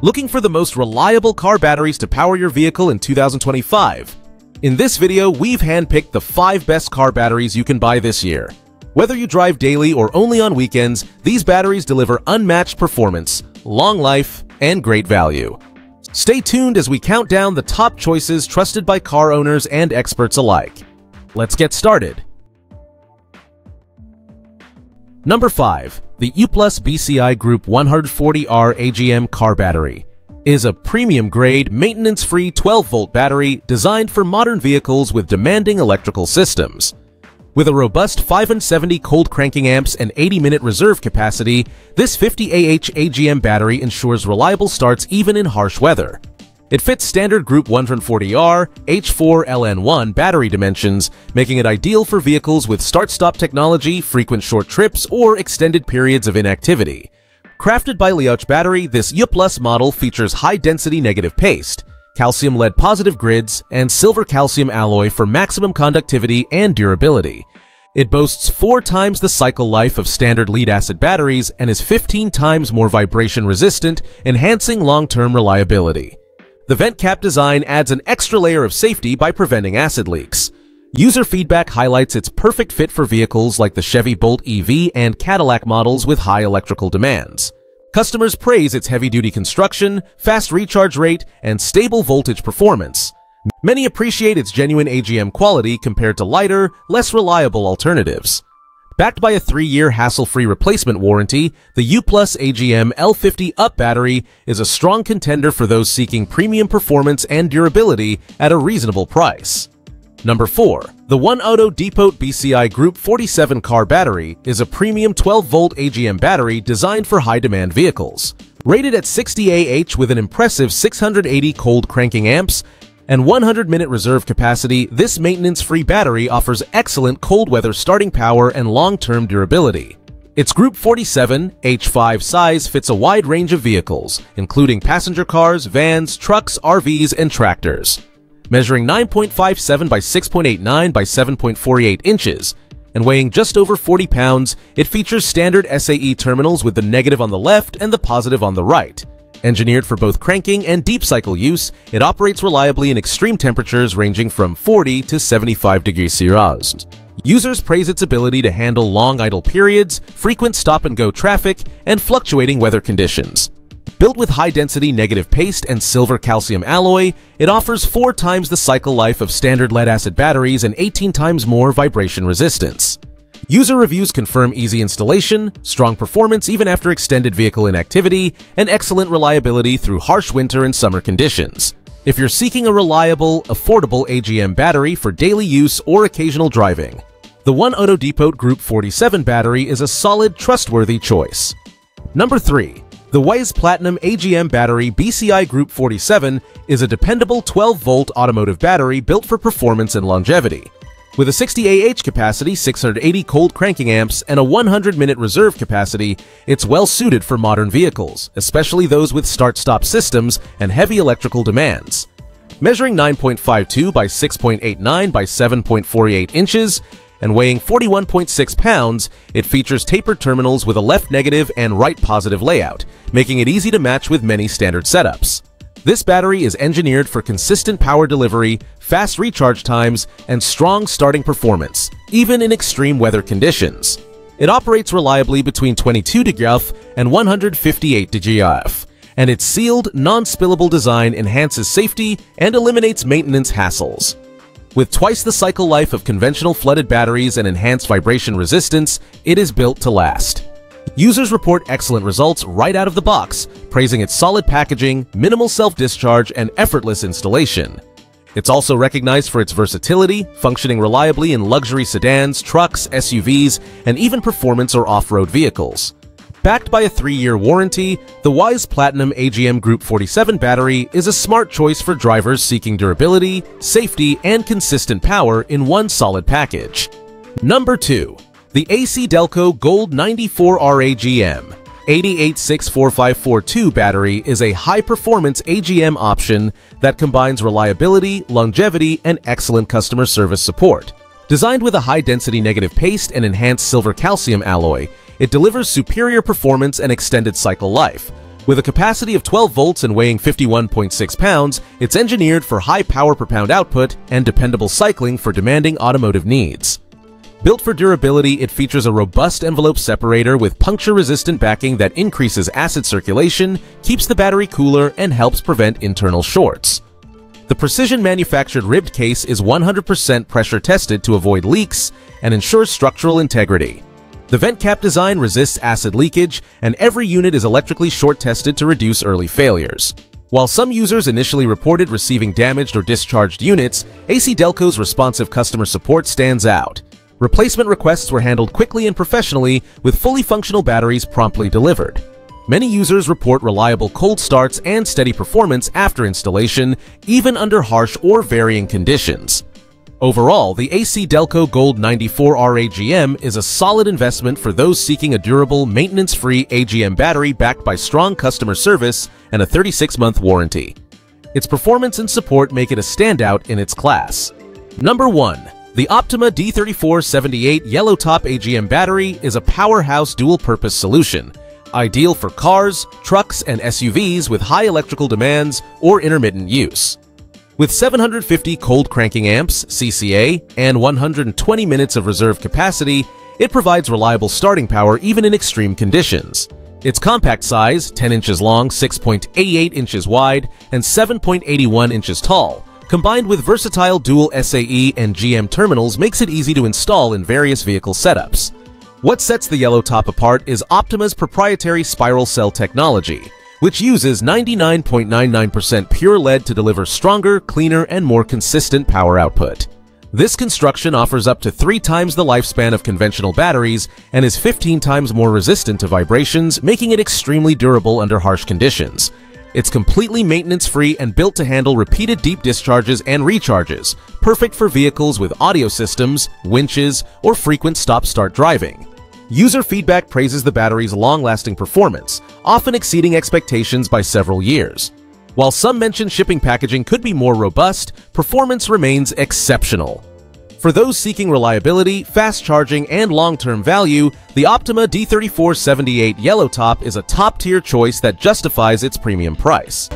Looking for the most reliable car batteries to power your vehicle in 2025? In this video, we've handpicked the 5 best car batteries you can buy this year. Whether you drive daily or only on weekends, these batteries deliver unmatched performance, long life, and great value. Stay tuned as we count down the top choices trusted by car owners and experts alike. Let's get started. Number 5. The UPLUS BCI Group 140R AGM car battery is a premium-grade, maintenance-free 12-volt battery designed for modern vehicles with demanding electrical systems. With a robust 570 cold cranking amps and 80-minute reserve capacity, this 50Ah AGM battery ensures reliable starts even in harsh weather. It fits standard Group 140R H4LN1 battery dimensions, making it ideal for vehicles with start-stop technology, frequent short trips, or extended periods of inactivity. Crafted by YellowTop Battery, this UPLUS model features high-density negative paste, calcium lead positive grids, and silver calcium alloy for maximum conductivity and durability. It boasts 4 times the cycle life of standard lead-acid batteries and is 15 times more vibration resistant, enhancing long-term reliability. The vent cap design adds an extra layer of safety by preventing acid leaks. User feedback highlights its perfect fit for vehicles like the Chevy Bolt EV and Cadillac models with high electrical demands. Customers praise its heavy-duty construction, fast recharge rate, and stable voltage performance. Many appreciate its genuine AGM quality compared to lighter, less reliable alternatives. Backed by a 3-year hassle-free replacement warranty, the UPLUS AGM L50 UP battery is a strong contender for those seeking premium performance and durability at a reasonable price. Number 4. The One Auto Depot BCI Group 47 car battery is a premium 12-volt AGM battery designed for high-demand vehicles. Rated at 60Ah with an impressive 680 cold cranking amps and 100-minute reserve capacity, this maintenance-free battery offers excellent cold weather starting power and long-term durability. Its Group 47 H5 size fits a wide range of vehicles, including passenger cars, vans, trucks, RVs, and tractors. Measuring 9.57 by 6.89 by 7.48 inches and weighing just over 40 pounds, it features standard SAE terminals with the negative on the left and the positive on the right. Engineered for both cranking and deep cycle use, it operates reliably in extreme temperatures ranging from 40 to 75 degrees Celsius. Users praise its ability to handle long idle periods, frequent stop-and-go traffic, and fluctuating weather conditions. Built with high-density negative paste and silver calcium alloy, it offers 4 times the cycle life of standard lead-acid batteries and 18 times more vibration resistance. User reviews confirm easy installation, strong performance even after extended vehicle inactivity, and excellent reliability through harsh winter and summer conditions. If you're seeking a reliable, affordable AGM battery for daily use or occasional driving, the One Auto Depot Group 47 battery is a solid, trustworthy choice. Number 3. The Weize Platinum AGM Battery BCI Group 47 is a dependable 12-volt automotive battery built for performance and longevity. With a 60Ah capacity, 680 cold cranking amps, and a 100-minute reserve capacity, it's well-suited for modern vehicles, especially those with start-stop systems and heavy electrical demands. Measuring 9.52 by 6.89 by 7.48 inches and weighing 41.6 pounds, it features tapered terminals with a left negative and right positive layout, making it easy to match with many standard setups. This battery is engineered for consistent power delivery, fast recharge times, and strong starting performance, even in extreme weather conditions. It operates reliably between 22 degrees F and 158 degrees F, and its sealed, non-spillable design enhances safety and eliminates maintenance hassles. With twice the cycle life of conventional flooded batteries and enhanced vibration resistance, it is built to last. Users report excellent results right out of the box, praising its solid packaging, minimal self-discharge, and effortless installation. It's also recognized for its versatility, functioning reliably in luxury sedans, trucks, SUVs, and even performance or off-road vehicles. Backed by a 3-year warranty, the Weize Platinum AGM Group 47 battery is a smart choice for drivers seeking durability, safety, and consistent power in one solid package. Number 2. The ACDelco Gold 94R AGM 886454 battery is a high-performance AGM option that combines reliability, longevity, and excellent customer service support. Designed with a high-density negative paste and enhanced silver calcium alloy, it delivers superior performance and extended cycle life, With a capacity of 12 volts and weighing 51.6 pounds, it's engineered for high power per pound output and dependable cycling for demanding automotive needs. Built for durability, it features a robust envelope separator with puncture-resistant backing that increases acid circulation, keeps the battery cooler, and helps prevent internal shorts. The precision-manufactured ribbed case is 100% pressure-tested to avoid leaks and ensures structural integrity. The vent cap design resists acid leakage, and every unit is electrically short-tested to reduce early failures. While some users initially reported receiving damaged or discharged units, ACDelco's responsive customer support stands out. Replacement requests were handled quickly and professionally, with fully functional batteries promptly delivered. Many users report reliable cold starts and steady performance after installation, even under harsh or varying conditions. Overall, the ACDelco Gold 94R AGM is a solid investment for those seeking a durable, maintenance-free AGM battery backed by strong customer service and a 36-month warranty. Its performance and support make it a standout in its class. Number 1. The OPTIMA D3478 YellowTop AGM battery is a powerhouse dual-purpose solution, ideal for cars, trucks, and SUVs with high electrical demands or intermittent use. With 750 cold cranking amps (CCA) and 120 minutes of reserve capacity, it provides reliable starting power even in extreme conditions. Its compact size, 10 inches long, 6.88 inches wide, and 7.81 inches tall, combined with versatile dual SAE and GM terminals, makes it easy to install in various vehicle setups. What sets the YellowTop apart is OPTIMA's proprietary spiral cell technology, which uses 99.99% pure lead to deliver stronger, cleaner, and more consistent power output. This construction offers up to 3 times the lifespan of conventional batteries and is 15 times more resistant to vibrations, making it extremely durable under harsh conditions. It's completely maintenance-free and built to handle repeated deep discharges and recharges, perfect for vehicles with audio systems, winches, or frequent stop-start driving. User feedback praises the battery's long-lasting performance, often exceeding expectations by several years. While some mention shipping packaging could be more robust, performance remains exceptional. For those seeking reliability, fast charging, and long-term value, the OPTIMA D3478 YellowTop is a top-tier choice that justifies its premium price.